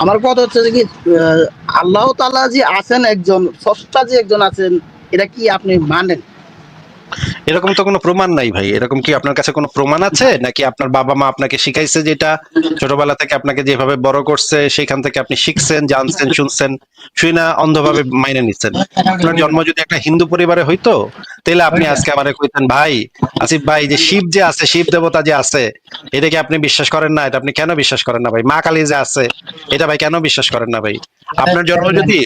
আমার কথা হচ্ছে যে কি আল্লাহ তাআলা যে আছেন একজন, স্রষ্টা যে একজন আছেন, এটা কি আপনি মানেন? এরকম তো কোনো প্রমাণ নাই ভাই। এরকম কি আপনার কাছে কোনো প্রমাণ আছে, নাকি আপনার বাবা মা আপনাকে শিখাইছে, যেটা ছোটবেলা থেকে আপনাকে যেভাবে বড় করছে সেখান থেকে আপনি শিখছেন, জানছেন, শুনছেন, শুই না অন্ধভাবে মাইনে নিচ্ছেন? আপনার জন্ম যদি একটা হিন্দু পরিবারে হইতো, তাহলে আপনি আজকে আমারে কইতেন, ভাই আসিফ ভাই, যে শিব যে আছে, শিব দেবতা যে আছে, এটা কি আপনি বিশ্বাস করেন না? এটা আপনি কেন বিশ্বাস করেন না ভাই? মা কালী যে আছে, এটা ভাই কেন বিশ্বাস করেন না ভাই? আপনার জন্ম যদি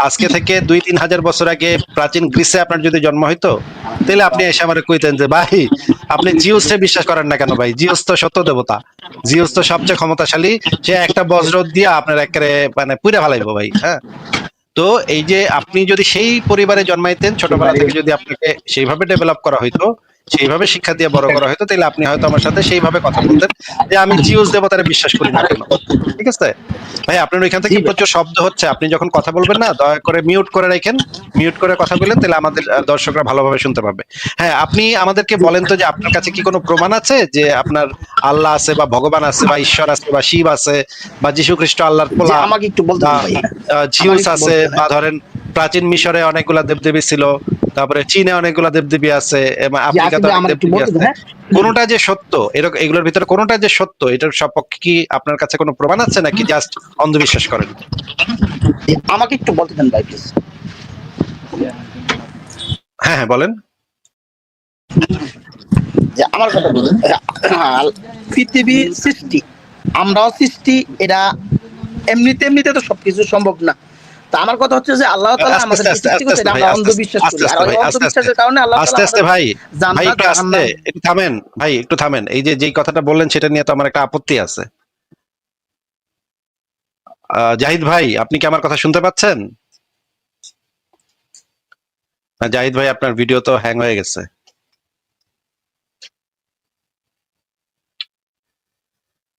আজকে থেকে 2-3 হাজার বছর আগে প্রাচীন গ্রিসে আপনার যদি জন্ম হইতো, তাহলে আপনি এসে আমার কইতেন যে ভাই আপনি জিউসে বিশ্বাস করেন না কেন ভাই? জিউস তো সত্য দেবতা, জিউস তো সবচেয়ে ক্ষমতাশালী, সে একটা বজ্র দিয়া আপনার একেবারে মানে পুড়ে ফেলাইবো ভাই। হ্যাঁ, তো এই যে আপনি যদি সেই পরিবারে জন্মাইতেন, ছোটবেলা থেকে যদি আপনাকে সেইভাবে ডেভেলপ করা হইতো, সেইভাবে শিক্ষা দিয়ে বড় করা হইতো, তাহলে আপনি হয়তো আমার সাথে সেইভাবে কথা বলতেন যে আমি জিউস দেবতারে বিশ্বাস করি না কেন। ঠিক আছে ভাই? আপনার ওইখান জি থেকে ভাই। প্রচুর শব্দ হচ্ছে, আপনি যখন কথা বলবেন না, দয়া করে মিউট করে রাখেন। মিউট করে কথা বলেন, তাহলে আমাদের দর্শকরা ভালোভাবে শুনতে পাবে। হ্যাঁ, আপনি আমাদেরকে বলেন তো যে আপনার কাছে কি কোনো প্রমাণ আছে যে আপনার আল্লাহ আছে, বা ভগবান আছে, বা ঈশ্বর আছে, বা শিব আছে, বা যীশু খ্রিস্ট আল্লাহর যে পোলা, আমাকে একটু বলতে বা দেন ভাই, আমাকে জিউস একটু আছে, বলতে দেন। বা ধরেন প্রাচীন মিশরে অনেকগুলা দেবদেবী ছিল, তারপরে চীনে অনেকগুলা দেবদেবী আছে, এবং যে আসিফ আফ্রিকাতে ভাই অনেক আমার একটু দেবদেবী বলতে দেন, আছে। হ্যাঁ। কোনটা যে সত্য, এরকম এগুলোর ভিতরে কোনটা যে সত্য, এটার সপক্ষে কি আপনার কাছে কোনো প্রমাণ আছে, নাকি জাস্ট অন্ধবিশ্বাস করেন? আমাকে একটু বলতে দেন ভাই প্লিজ। হ্যাঁ হ্যাঁ, বলেন। যে আমার কথা বলেন। পৃথিবীর সৃষ্টি, আমরাও সৃষ্টি, এটা এমনিতে তো সবকিছু সম্ভব না। তা আমার কথা হচ্ছে যে আল্লাহ তাআলা আস্তে আস্তে আমাদেরকে আস্তে সৃষ্টি আস্তে করছে, আস্তে এটা ভাই, আমরা আস্তে আস্তে অন্ধবিশ্বাস আস্তে করি, আর আস্তে ওই ভাই, আস্তে আস্তে অন্ধবিশ্বাসের কারণে আল্লাহ আস্তে তাআলা আস্তে আমাদের ভাই। ভাই জান্নাত একটু আস্তে, জাহান্নাম। একটু থামেন ভাই, একটু থামেন। এই যে যেই কথাটা বললেন সেটা নিয়ে তো আমার একটা আপত্তি আছে। জাহিদ ভাই, আপনি কি আমার কথা শুনতে পাচ্ছেন? জাহিদ ভাই, আপনার ভিডিও তো হ্যাং হয়ে গেছে।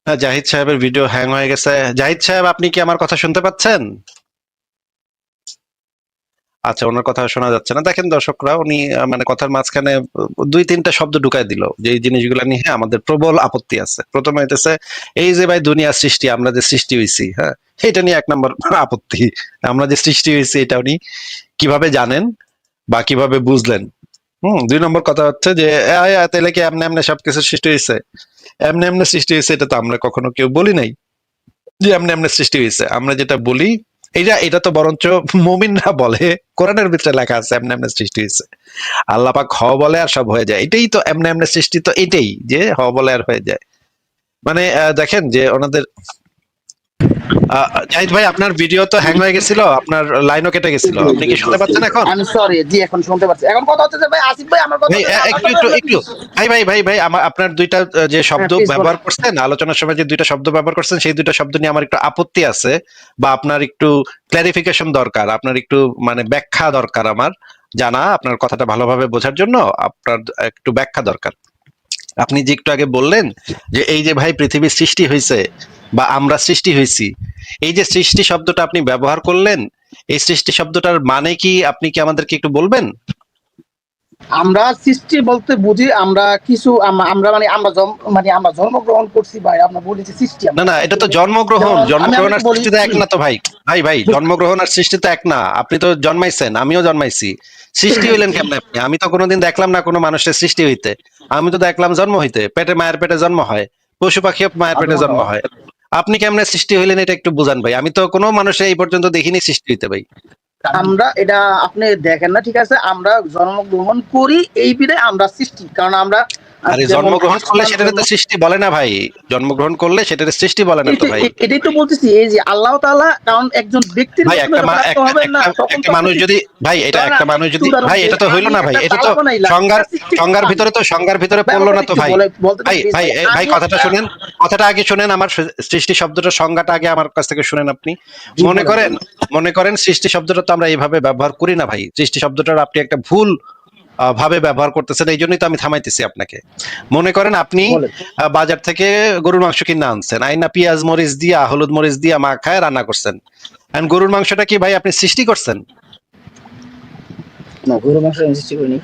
হ্যাঁ, জাহিদ সাহেবের ভিডিও হ্যাং হয়ে গেছে। জাহিদ সাহেব, আপনি কি আমার কথা শুনতে পাচ্ছেন? আচ্ছা, ওনার কথা শোনা যাচ্ছে না। দেখেন দর্শকরা, উনি মানে কথার মাঝখানে 2-3টা শব্দ ঢুকাই দিল, যে এই জিনিসগুলো নিয়ে আমাদের প্রবল আপত্তি আছে। প্রথমে হইতেছে এই যে ভাই দুনিয়ার সৃষ্টি, আমরা যে সৃষ্টি হইছি, হ্যাঁ, এটা নিয়ে 1 নম্বর আপত্তি। আমরা যে সৃষ্টি হয়েছি এটা উনি কিভাবে জানেন বা কিভাবে বুঝলেন? 2 নম্বর কথা হচ্ছে যে তাহলে কি এমনি এমনি সবকিছু সৃষ্টি হয়েছে? এমনি এমনি সৃষ্টি হয়েছে এটা তো আমরা কখনো কেউ বলি নাই যে এমনি এমনি সৃষ্টি হয়েছে। আমরা যেটা বলি, এটা তো বরঞ্চ মুমিনরা বলে। কোরআনের ভিতরে লেখা আছে এমনি এমনি সৃষ্টি হয়েছে। আল্লাহ পাক হ বলে আর সব হয়ে যায়। এটাই তো এমনি এমনি সৃষ্টি, তো এটাই যে হ বলে আর হয়ে যায়। মানে দেখেন যে ওনাদের জাহিদ ভাই, আপনার ভিডিও তো হ্যাং হয়ে গেছিল, আপনার লাইনও কেটে গেছিল। আপনি কি শুনতে পাচ্ছেন এখন? আমি সরি, জি এখন শুনতে পাচ্ছি। এখন কথা হচ্ছে যে ভাই আসিফ ভাই আমার কথা ভাই হচ্ছে যে আল্লাহ একটু তাআলা একটু আমরা একটু ভাই, আমার আপনার দুইটা যে হ্যাঁ শব্দ প্লিজ বলেন। ব্যবহার করছেন আলোচনার সময়, যে দুইটা শব্দ ব্যবহার করছেন, সেই দুইটা শব্দ নিয়ে আমার একটু আপত্তি আছে, বা আপনার একটু ক্লারিফিকেশন দরকার, আপনার একটু মানে ব্যাখ্যা দরকার আমার জানা। আপনার কথাটা ভালোভাবে বোঝার জন্য আপনার একটু ব্যাখ্যা দরকার। আপনি যে একটু আগে বললেন যে এই যে ভাই পৃথিবীর সৃষ্টি হয়েছে, বা আমরা সৃষ্টি হয়েছি, এই যে সৃষ্টি শব্দটা আপনি ব্যবহার করলেন, এই সৃষ্টি শব্দটার মানে কি আপনি কি আমাদেরকে একটু বলবেন? আমরা সৃষ্টি বলতে বুঝি আমরা কিছু আমরা মানে আমরা জন্মগ্রহণ করছি ভাই, আমরা বলেছি সৃষ্টি না আমরা না, এটা সৃষ্টি তো বলে। জন্মগ্রহণ। যেমন আমি জন্মগ্রহণ আপনাকে আর বলি, সৃষ্টি তো এক না তো ভাই। ভাই, জন্মগ্রহণ আর সৃষ্টি তো এক না। আপনি তো জন্মাইছেন, আমিও জন্মাইছি। সৃষ্টি হইলেন কেমনে আপনি? আমি তো কোনোদিন দেখলাম না কোনো মানুষের সৃষ্টি হইতে। আমি তো দেখলাম জন্ম হইতে, পেটে মায়ের পেটে জন্ম হয়, পশু পাখিও মায়ের পেটে জন্ম হয়। আপনি কেমনে সৃষ্টি হইলেন এটা একটু বুঝান ভাই। আমি তো কোনো মানুষের এই পর্যন্ত দেখিনি সৃষ্টি হইতে ভাই। আমরা এটা আপনি দেখেন না, ঠিক আছে, আমরা জন্মগ্রহণ করি এই বিধায় আমরা সৃষ্টি, কারণ আমরা আরে যেমন জন্মগ্রহণ করলে আসমান সেটারে জন্ম, তো সৃষ্টি বলে না ভাই। জন্মগ্রহণ করলে সেটারে সৃষ্টি বলে না তো ভাই। এটাই তো বলতেছি, এই যে আল্লাহ তাআলা, কারণ একজন ব্যক্তির ভাই মাধ্যমে একটা যখন আপনি হবেন না একটা তখন একটা তো আপনি মানুষ যদি, ভাই এটা ধরেন একটা আমি মানুষ একটু যদি, উদাহরণ ভাই দিই, এটা তো হইলো আমি না ভাই, একটা এটা তো তালা বানাইলাম, সংজ্ঞার এটা সৃষ্টি সংজ্ঞার করলাম। ভিতরে তো সংজ্ঞার ভিতরে ভাই পড়লো আমার না কথা তো একটু ভাই। বলতে দেন ভাই প্লিজ ভাই ভাই, ভাই আমি কথাটা একটা শুনেন, কথাটা আগে শুনেন, আমার সৃষ্টি শব্দটার সংজ্ঞাটা আগে আমার কাছ থেকে শুনেন আপনি। জি মনে বলেন করেন, বলেন। সৃষ্টি শব্দটা তো আমরা এইভাবে ব্যবহার করি না ভাই। সৃষ্টি শব্দটার আপনি একটা ভুল ভাবে ব্যবহার করতেছেন, এই জন্যই তো আমি থামাইতেছি আপনাকে। মনে করেন আপনি বলেন। বাজার থেকে গরুর মাংস কিনে আনছেন, আইনা পেঁয়াজ মরিচ দিয়া, হলুদ মরিচ দিয়া মাখায় রান্না করছেন। এখন গরুর মাংসটা কি ভাই আপনি সৃষ্টি করছেন? না, গরু মাংস আমি সৃষ্টি করিনি।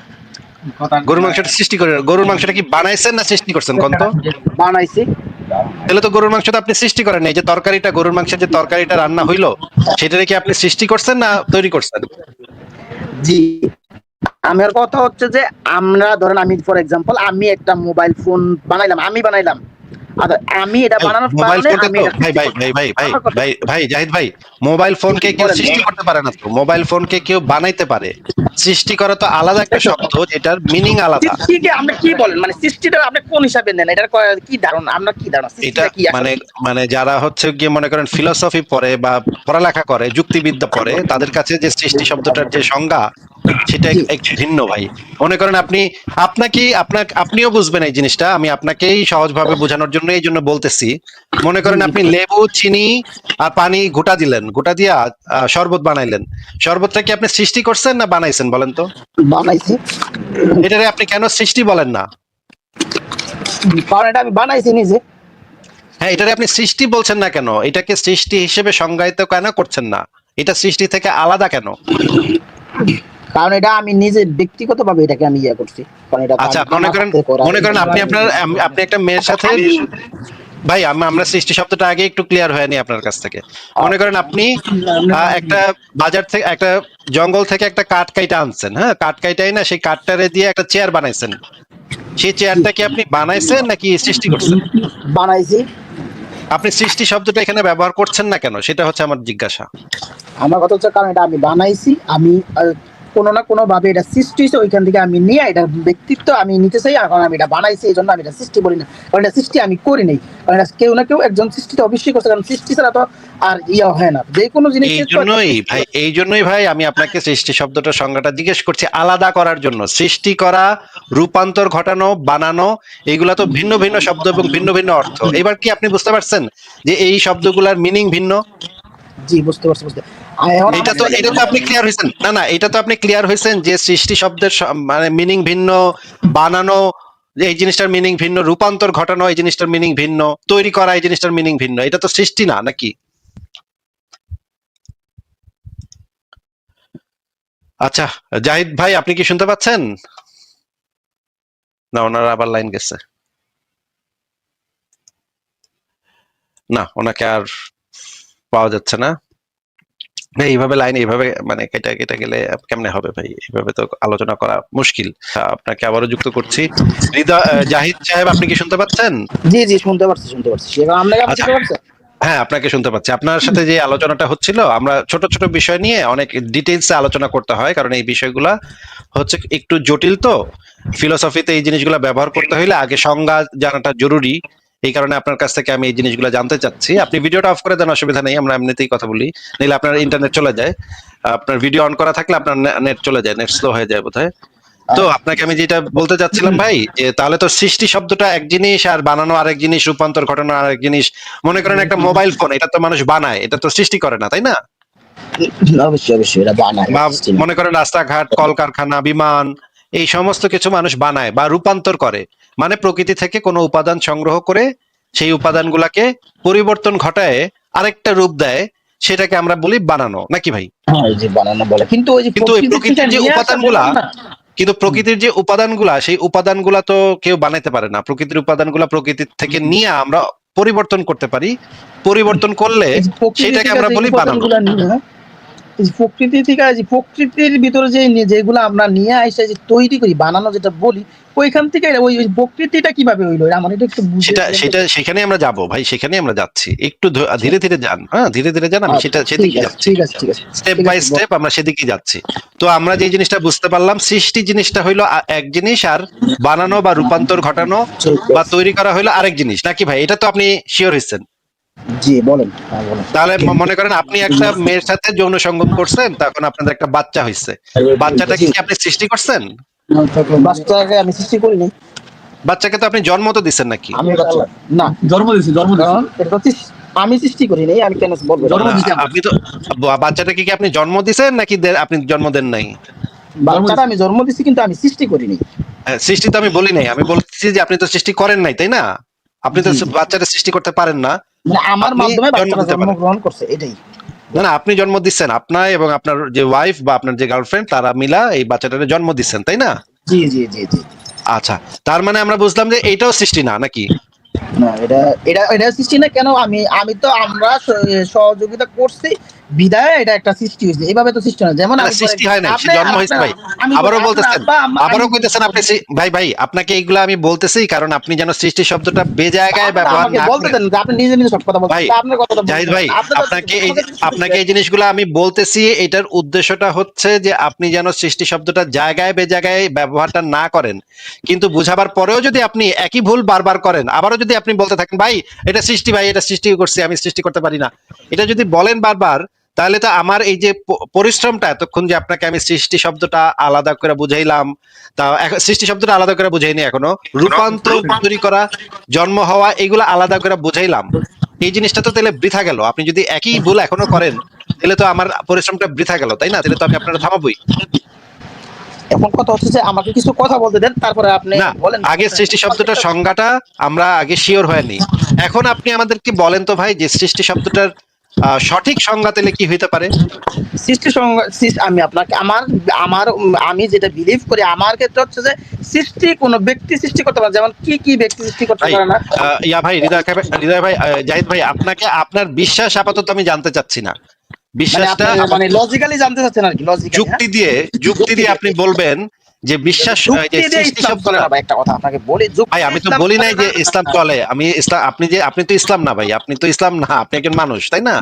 গরুর মাংসটা সৃষ্টি করে, গরুর মাংসটা কি বানাইছেন না সৃষ্টি করছেন কোন তো? বানাইছি। তাহলে তো গরুর মাংস তো আপনি সৃষ্টি করেন নাই, যে তরকারিটা, গরুর মাংসের যে তরকারিটা রান্না হইলো সেটা কি আপনি সৃষ্টি করছেন না তৈরি করছেন? জি, আমার কথা হচ্ছে যে আমরা ধরেন, আমি ফর এক্সাম্পল আমি একটা মোবাইল ফোন বানাইলাম, আমি বানাইলাম, আর আমি এটা ভাই বানানোর মোবাইল কারণে ফোনটা আমি তো এটা ভাই সৃষ্টি ভাই করছি। ভাই ভাই ভাই আমার কথা ভাই ভাই জাহিদ ভাই, মোবাইল ফোনকে কেউ বলেন। সৃষ্টি করতে পারে না তো, মোবাইল ফোনকে কেউ বানাইতে পারে। সৃষ্টি করা তো আলাদা একটা শব্দ, যেটার মিনিং আলাদা। সৃষ্টিকে আপনি কি বলেন, মানে সৃষ্টিটা আপনি কোন হিসাবে নেন, এটার কি ধারণা, আমরা কি ধারণা এটা সৃষ্টিটা কি আসলে? মানে মানে যারা হচ্ছে গিয়ে মনে করেন ফিলোসফি পড়ে বা পড়ালেখা করে, যুক্তিবিদ্যা পড়ে, তাদের কাছে যে সৃষ্টি শব্দটার যে সংজ্ঞা সেটা জি একটু ভিন্ন ভাই। মনে করেন আপনিও বুঝবেন এই জিনিসটা, আমি আপনাকেই সহজভাবে বোঝানোর জন্য এই জন্য বলতেছি। মনে জি করেন জি আপনি লেবু, চিনি আর পানি গোটা দিলেন, গোটা দিয়া শরবত বানাইলেন। শরবতটা কি আপনি সৃষ্টি করছেন না বানাইছেন বলেন তো? বানাইছি, এটারে আপনি কেন সৃষ্টি বলেন না? কারণ এটা আমি বানাইছি নিজে। হ্যাঁ, এটারে আপনি সৃষ্টি বলছেন না কেন? এটাকে সৃষ্টি হিসেবে সংজ্ঞায়িত কেন করছেন না? এটা সৃষ্টি থেকে আলাদা কেন? কারণ এটা আমি নিজে ব্যক্তিগতভাবে এটাকে আমি ইয়ে করছি, কারণ এটা তো আচ্ছা, মনে আমার করেন হাতে করা। আপনি একটা মেয়ের সাথে, ভাই আমরা সৃষ্টি শব্দটা আগে একটু ক্লিয়ার হয়নি আপনার কাছ থেকে। মনে করেন আপনি একটা বাজার থেকে, একটা জঙ্গল থেকে একটা কাঠ কাইটা আনছেন, হ্যাঁ, কাঠ কাইটাই না সেই কাঠটারে দিয়ে একটা চেয়ার বানাইছেন। সেই চেয়ারটা কি আপনি বানাইছেন নাকি সৃষ্টি করছেন? বানাইছি। আপনি সৃষ্টি শব্দটা এখানে ব্যবহার করছেন না কেন, সেটা হচ্ছে আমার জিজ্ঞাসা। আমার কথা হচ্ছে, কারণ এটা আমি বানাইছি, আমি কোনো না কোনো ভাবে এটা সৃষ্টি হয়েছে, ওইখান থেকে আমি নিয়ে এটা ব্যক্তিত্ব আমি নিতে চাই, আর কারণ আমি এটা বানাইছি এই জন্য আমি এটা সৃষ্টি বলি না, কারণ এটা সৃষ্টি আমি করি নাই, কারণ এটা কেউ না কেউ একজন সৃষ্টিতে অবশ্যই করছে, কারণ সৃষ্টি ছাড়া তো আর ইয়ে হয় না, যে কোনো জিনিস এই জন্যই ভাই আমি আপনাকে সৃষ্টি শব্দটার সংজ্ঞাটা জিজ্ঞেস করছি আলাদা করার জন্য। সৃষ্টি করা, রূপান্তর ঘটানো, বানানো, এগুলা তো ভিন্ন ভিন্ন শব্দ এবং ভিন্ন ভিন্ন অর্থ। এবার কি আপনি বুঝতে পারছেন যে এই শব্দগুলার মিনিং ভিন্ন? জি বুঝতে পারছি, বুঝতে এখন এটা তো আপনি ক্লিয়ার হয়েছেন না? না, এটা তো আপনি ক্লিয়ার হয়েছেন যে সৃষ্টি শব্দের মানে মিনিং ভিন্ন, বানানো এই জিনিসটার মিনিং ভিন্ন, রূপান্তর ঘটানো এই জিনিসটার মিনিং ভিন্ন, তৈরি করা এই জিনিসটার মিনিং ভিন্ন। এটা তো সৃষ্টি না নাকি? আচ্ছা, জাহিদ ভাই আপনি কি শুনতে পাচ্ছেন? না, ওনার আবার লাইন গেছে। না, ওনাকে আর পাওয়া যাচ্ছে না ভাই। এইভাবে লাইন এইভাবে মানে কেটে কেটে গেলে কেমনে হবে ভাই? এইভাবে তো আলোচনা করা মুশকিল। আপনাকে আবারও যুক্ত করছি। জাহিদ সাহেব আপনি কি শুনতে পাচ্ছেন? জি জি শুনতে পারছি, শুনতে পারছি, এবার আপনাকে আপনি আচ্ছা, শুনতে পারছেন? হ্যাঁ আপনাকে শুনতে পাচ্ছি। আপনার সাথে যে আলোচনাটা হচ্ছিল, আমরা ছোট ছোট বিষয় নিয়ে অনেক ডিটেইলসে আলোচনা করতে হয়, কারণ এই বিষয়গুলা হচ্ছে একটু জটিল তো। ফিলোসফিতে এই জিনিসগুলো ব্যবহার করতে হলে আগে সংজ্ঞা জানাটা জরুরি। এই কারণে আপনার কাছ থেকে আমি এই জিনিসগুলো জানতে চাচ্ছি। আপনি ভিডিওটা অফ করে দেন, অসুবিধা নেই, আমরা এমনিতেই কথা বলি। নাহলে আপনার ইন্টারনেট চলে যায়। আপনার ভিডিও অন করা থাকলে আপনার নেট চলে যায়, নেট স্লো হয়ে যায় বোধহয়। তো আপনাকে আমি যেটা বলতে চাচ্ছিলাম ভাই, যে তাহলে তো সৃষ্টি শব্দটা এক জিনিস আর বানানো আরেক জিনিস, রূপান্তর ঘটানো আরেক জিনিস। মনে করেন একটা মোবাইল ফোন, এটা তো মানুষ বানায়, এটা তো সৃষ্টি করে না, তাই না? অবশ্যই অবশ্যই এটা বানায়, বা সৃষ্টি না। মনে করেন রাস্তাঘাট, কলকারখানা, বিমান, এই সমস্ত কিছু মানুষ বানায় বা রূপান্তর করে। মানে প্রকৃতি থেকে কোনো উপাদান সংগ্রহ করে সেই উপাদানগুলাকে পরিবর্তন ঘটায় আরেকটা রূপ দেয়, সেটাকে আমরা বলি বানানো, নাকি ভাই? হ্যাঁ এই যে বানানো বলে, কিন্তু ওই যে কিন্তু ওই প্রকৃতির যে নিয়ে আসা উপাদানগুলা, বললাম না। কিন্তু প্রকৃতির যে উপাদানগুলা, সেই উপাদানগুলা তো কেউ বানাইতে পারে না। প্রকৃতির উপাদানগুলা প্রকৃতির থেকে নিয়ে আমরা পরিবর্তন করতে পারি। পরিবর্তন করলে এই যে প্রকৃতি সেটাকে থেকে আমরা যে বলি বানানো। উপাদানগুলো নিয়ে, এই যে প্রকৃতি থেকে, যে প্রকৃতির ভিতরে যে যেগুলো আমরা নিয়ে আসে যে তৈরি করি, বানানো যেটা বলি, ওইখান থেকে ওই ওই প্রকৃতিটা কিভাবে হইলো, আমার এটা একটু বুঝে। সেখানে আমরা যাব ভাই, সেখানে আমরা যাচ্ছি। একটু ধীরে ধীরে যান, হ্যাঁ ধীরে ধীরে যান, আমি আচ্ছা, ঠিক সেদিকে আছে যাচ্ছি। ঠিক আছে ঠিক আছে স্টেপ ঠিক বাই আছে স্টেপ আমরা সেদিকে যাচ্ছি। তো আমরা যে জিনিসটা বুঝতে পারলাম, সৃষ্টি জিনিসটা হইলো এক জিনিস, আর বানানো বা রূপান্তর ঘটানো বা তৈরি করা হইলো আরেক জিনিস, নাকি ভাই? এটা তো আপনি শিওর হয়েছেন? জি বলেন, হ্যাঁ বলেন। তাহলে মনে করেন আপনি একটা মেয়ের সাথে যৌন সঙ্গম করছেন, তখন আপনাদের একটা বাচ্চা হয়েছে। বাচ্চাটাকে কি আপনি সৃষ্টি করছেন? বাচ্চাকে আমি সৃষ্টি করিনি। বাচ্চাকে তো আপনি জন্ম তো দিচ্ছেন নাকি? আমি না, জন্ম দিয়েছি জন্ম দিয়েছি কারণ এটা তো আমি সৃষ্টি করিনি, আমি কেন বলবো? জন্ম না, দিয়েছি আমরা। আপনি তো বাচ্চাটাকে কি আপনি জন্ম দিছেন নাকি আপনি জন্ম দেন নাই? বাচ্চাটা আমি জন্ম দিছি, কিন্তু আমি সৃষ্টি করিনি। সৃষ্টি তো আমি বলি নাই, আমি বলছি যে আপনি তো সৃষ্টি করেন নাই, তাই না? আপনি তো জি, জি। বাচ্চাটা সৃষ্টি করতে পারেন না। মানে আমার আপনি মাধ্যমে জন্ম বাচ্চাটা দিতে পারেন। জন্মগ্রহণ করছে, এটাই। না না, আপনি জন্ম দিচ্ছেন, আপনার এবং আপনার যে ওয়াইফ বা আপনার যে গার্লফ্রেন্ড, তারা মিলা এই বাচ্চাটাকে জন্ম দিচ্ছেন, তাই না? জি জি জি জি। আচ্ছা, তার মানে আমরা বুঝলাম যে এইটাও সৃষ্টি না নাকি? না, এটা এটা এটা সৃষ্টি না কেন, আমি তো আমরা সহযোগিতা করছি বিদায় এটা একটা সৃষ্টি হয়েছে, এইভাবে তো সৃষ্টি না। যেমন না, আমি সৃষ্টি হয় নাই, সে আপনি জন্ম হয়েছে আপনার ভাই। আমি বলি আবারও আপনার বলতেছেন, আব্বা আমি আবারও কইতেছেন আপনি ভাই ভাই আপনাকে এইগুলো আমি বলতেছি কারণ আপনি যেন সৃষ্টি শব্দটা বেজায়গায় আপনি ব্যবহার আমাকে না বলতে করেন। দেন যে আপনি নিজে নিজে সব কথা বলছেন, ভাই তা আপনার কথাটা জাহিদ বলতে ভাই, দেন, আপনি তো আপনাকে এই আমাকে সৃষ্টি আপনাকে করছে। এই জিনিসগুলো আমি বলতেছি, এটার উদ্দেশ্যটা হচ্ছে যে আপনি যেন সৃষ্টি শব্দটা জায়গায় বেজায়গায় ব্যবহারটা না করেন। কিন্তু বুঝাবার পরেও যদি আপনি একই ভুল বারবার করেন, আবারও যদি আপনি বলতে থাকেন ভাই এটা সৃষ্টি, ভাই এটা সৃষ্টি করছি, আমি সৃষ্টি করতে পারি না, এটা যদি বলেন বারবার, তাহলে তো আমার এই যে পরিশ্রমটা এতক্ষণ যে আপনাকে আমি সৃষ্টি শব্দটা আলাদা করে বুঝাইলাম, তা সৃষ্টি শব্দটা আলাদা করে বুঝাইনি এখনো, রূপান্তর তৈরি করা, জন্ম হওয়া, এগুলো আলাদা করে বুঝাইলাম, এই জিনিসটা তো তাহলে বৃথা গেল। আপনি যদি একই ভুল এখনো করেন তাহলে তো আমার পরিশ্রমটা বৃথা গেল, তাই না? তাহলে তো আমি আপনারা থামাবই এখন কথা হচ্ছে যে আমাকে কিছু কথা বলতে দেন, তারপরে আপনি না। বলেন। আগে সৃষ্টি শব্দটার সংজ্ঞাটা আমরা আগে শিওর হয়নি। এখন আপনি আমাদেরকে বলেন তো ভাই যে সৃষ্টি শব্দটার সঠিক সংজ্ঞা তাহলে কি হইতে পারে? সৃষ্টি আমি আপনাকে আমার আমার আমি যেটা বিলিভ করি আমার ক্ষেত্রে হচ্ছে যে সৃষ্টি কোনো ব্যক্তি সৃষ্টি করতে পারে, যেমন কি কি ব্যক্তি সৃষ্টি করতে ভাই পারে না। ইয়া ভাই হৃদয় ভাই, জাহিদ ভাই, আপনাকে আপনার বিশ্বাস আপাতত আমি জানতে চাচ্ছি না। মানে বিশ্বাসটা আপনি মানে লজিক্যালি জানতে চাচ্ছেন আর কি, লজিক্যালি। হ্যাঁ, যুক্তি দিয়ে আপনি বলবেন যে বিশ্বাস যে যুক্তি দিয়ে সৃষ্টি ইসলাম চলে শব্দটা। না ভাই, একটা কথা আপনাকে বলি, ভাই যুক্তি আমি তো ইসলাম বলি চলে নাই না। যে ইসলাম চলে, আমি ইসলাম, আপনি তো ইসলাম না ভাই, আপনি তো ইসলাম না, আপনি একজন মানুষ, তাই না?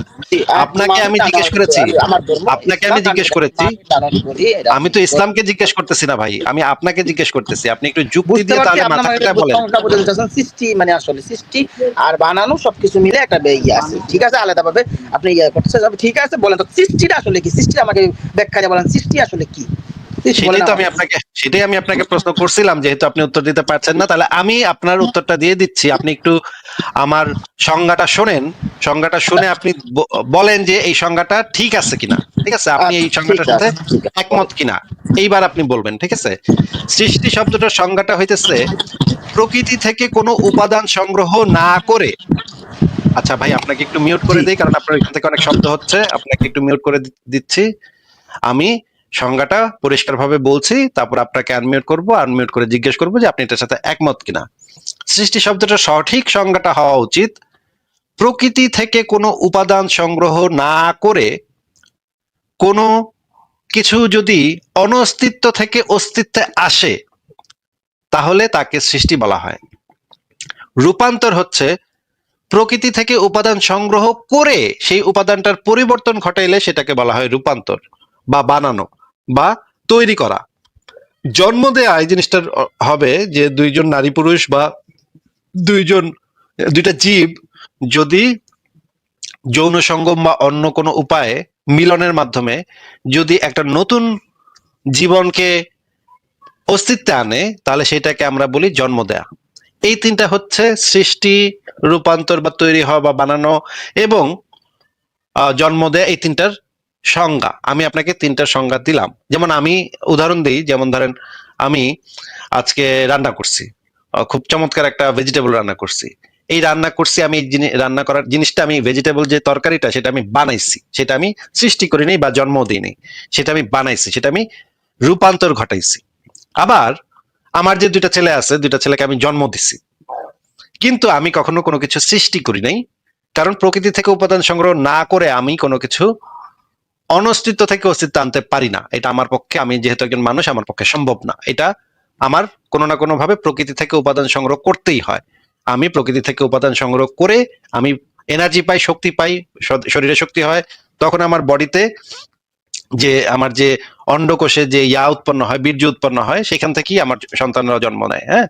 আপনাকে আমি জিজ্ঞেস করেছি, আমার ধর্ম আপনাকে আমি ইসলাম, আমি জিজ্ঞেস এটা করেছি, মানি, পালন করি, এটা আমি তো ইসলামকে জিজ্ঞেস করতেছি না ভাই, আমি আপনাকে জিজ্ঞেস করতেছি, আপনি একটু যুক্তি বুঝতে দিয়ে পারছি। তাহলে আপনার মাথা মানে খাটায় বলেন। সংখ্যা বোঝাতে চাচ্ছেন সৃষ্টি মানে আসলে সৃষ্টি আর বানানো সবকিছু মিলে একটা ইয়ে আছে, ঠিক আছে, আলাদাভাবে আপনি ইয়ে করতেছেন। ঠিক আছে, বলেন তো সৃষ্টিটা আসলে কি, সৃষ্টিটা আমাকে ব্যাখ্যা দিয়ে বলেন, সৃষ্টি আসলে কি, সৃষ্টি বলেন আমাকে। সেটাই আমি আপনাকে প্রশ্ন করছিলাম, যেহেতু আপনি উত্তর দিতে পারছেন না, তাহলে আমি আপনার উত্তরটা দিয়ে দিচ্ছি। আপনি একটু আমার সংজ্ঞাটা শোনেন, সংজ্ঞাটা শুনে আপনি বলেন যে এই সংজ্ঞাটা ঠিক আছে কিনা, ঠিক আছে? আপনি এই আচ্ছা, ঠিক সংজ্ঞাটার সাথে আছে, ঠিক আছে, বলেন। একমত কিনা এইবার আপনি বলবেন, ঠিক আছে? সৃষ্টি শব্দটার সংজ্ঞাটা হইতেছে প্রকৃতি থেকে কোনো উপাদান সংগ্রহ না করে। আচ্ছা ভাই, আপনাকে একটু মিউট করে জি, দেই কারণ আপনার এখান থেকে অনেক শব্দ হচ্ছে, আপনাকে একটু মিউট করে দিচ্ছি। আমি সংজ্ঞাটা পরিষ্কারভাবে বলছি, তারপর আপনাকে আনমিউট করব, আনমিউট করে জিজ্ঞেস করব যে আপনি এটার সাথে একমত কিনা। সৃষ্টি শব্দটার সঠিক সংজ্ঞাটা হওয়া উচিত প্রকৃতি থেকে কোনো উপাদান সংগ্রহ না করে কোনো কিছু যদি অনস্তিত্ব থেকে অস্তিত্বে আসে তাহলে তাকে সৃষ্টি বলা হয়। রূপান্তর হচ্ছে প্রকৃতি থেকে উপাদান সংগ্রহ করে সেই উপাদানটার পরিবর্তন ঘটাইলে সেটাকে বলা হয় রূপান্তর বা বানানো বা তৈরি করা। জন্ম দেয়া এই জিনিসটার হবে যে দুইজন নারী পুরুষ বা দুইটা জীব যদি যৌন সঙ্গম বা অন্য কোনো উপায়ে মিলনের মাধ্যমে যদি একটা নতুন জীবনকে অস্তিত্বে আনে তাহলে সেটাকে আমরা বলি জন্ম দেয়া। এই তিনটা হচ্ছে সৃষ্টি, রূপান্তর বা তৈরি হওয়া বা বানানো এবং জন্ম দেয়া, এই তিনটার সংজ্ঞা। আমি আপনাকে তিনটার সংজ্ঞা দিলাম। যেমন আমি উদাহরণ দিই, যেমন ধরেন আমি আজকে রান্না করছি, খুব চমৎকার একটা ভেজিটেবল রান্না করছি। এই রান্না করছি আমি, রান্না করার জিনিসটা আমি, ভেজিটেবল যে তরকারিটা সেটা আমি বানাইছি, সেটা আমি সৃষ্টি করিনি বা জন্ম দিইনি, সেটা আমি বানাইছি, সেটা আমি রূপান্তর ঘটাইছি। আবার আমার যে দুইটা ছেলে আছে, দুইটা ছেলেকে আমি জন্ম দিছি, কিন্তু আমি কখনো কোনো কিছু সৃষ্টি করি নাই, কারণ প্রকৃতি থেকে উপাদান সংগ্রহ না করে আমি কোনো কিছু অনস্তিত্ব থেকে অস্তিত্ব আনতে পারি না। এটা আমার পক্ষে, আমি যেহেতু একজন মানুষ, আমার পক্ষে সম্ভব না। এটা আমার কোনো না কোনো ভাবে প্রকৃতি থেকে উপাদান সংগ্রহ করতেই হয়। আমি প্রকৃতি থেকে উপাদান সংগ্রহ করে আমি এনার্জি পাই, শক্তি পাই, শরীরে শক্তি হয়, তখন আমার বডিতে যে আমার যে অন্ডকোষে যে উৎপন্ন হয়, বীর্য উৎপন্ন হয়, সেখান থেকেই আমার সন্তানরা জন্ম নেয়। হ্যাঁ,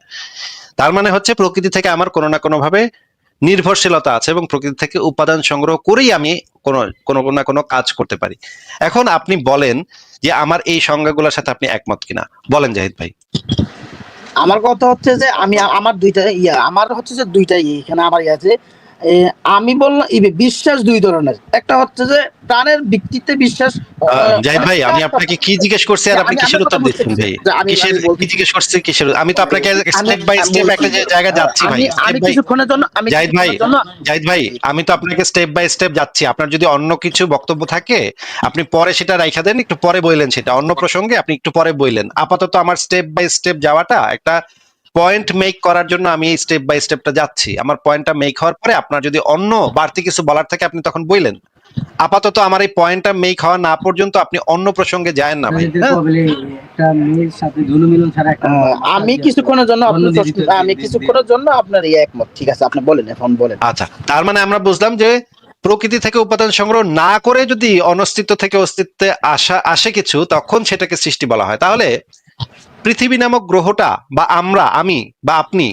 তার মানে হচ্ছে প্রকৃতি থেকে আমার কোনো না কোনো ভাবে নির্ভরশীলতা আছে এবং প্রকৃতি থেকে উপাদান সংগ্রহ করেই আমি কোনো কোনো না কোনো কাজ করতে পারি। এখন আপনি বলেন যে আমার এই সংজ্ঞাগুলোর সাথে আপনি একমত কিনা, বলেন জাহিদ ভাই। আমার কথা হচ্ছে যে আমি আমার দুইটা আমার হচ্ছে যে দুইটা এখানে আমার আছে। আমি বললাম বিশ্বাস দুই ধরনের, একটা হচ্ছে যে প্রাণের ভিত্তিতে বিশ্বাস। জাহিদ ভাই, আমি আপনাকে কি জিজ্ঞেস করছি আর আপনি আমি কিসের আপনার কথা উত্তর বুঝতে দিচ্ছেন পেরেছি, ভাই? যে আমি কিসের, আমি কি বলতেছি, জিজ্ঞেস করছি কিসের? আমি তো আপনাকে আমি স্টেপ বাই আমি স্টেপ একটা বলছি যে জায়গায় যাচ্ছি ভাই, আমি স্টেপ আমি বাই। কিছুক্ষণের জন্য আমি জাহিদ ভাই, কিছুক্ষণের জন্য জাহিদ ভাই, আমি তো আপনাকে স্টেপ বাই স্টেপ যাচ্ছি। আপনার যদি অন্য কিছু বক্তব্য থাকে আপনি পরে সেটা রাইখা দেন, একটু পরে বললেন, সেটা অন্য প্রসঙ্গে আপনি একটু পরে বললেন। আপাতত আমার স্টেপ বাই স্টেপ যাওয়াটা একটা পয়েন্ট মেক করার জন্য আমি এই স্টেপ বাই স্টেপটা যাচ্ছি। আমার পয়েন্টটা মেক হওয়ার পরে আপনার যদি অন্য বাড়তি কিছু বলার থাকে আপনি তখন বললেন। আপাতত আমার এই পয়েন্টটা মেক হওয়া না পর্যন্ত আপনি অন্য প্রসঙ্গে যায়েন না ভাই। হ্যাঁ, আমি কিছুক্ষণের জন্য আপনার একমত। ঠিক আছে, আপনি বলেন, এখন বলেন। আচ্ছা, তার মানে আমরা বুঝলাম যে প্রকৃতি থেকে উপাদান সংগ্রহ না করে যদি অনস্তিত্ব থেকে অস্তিত্বে আসে কিছু, তখন সেটাকে সৃষ্টি বলা হয়। তাহলে পৃথিবী নামক গ্রহটা বা আমি বা আপনি,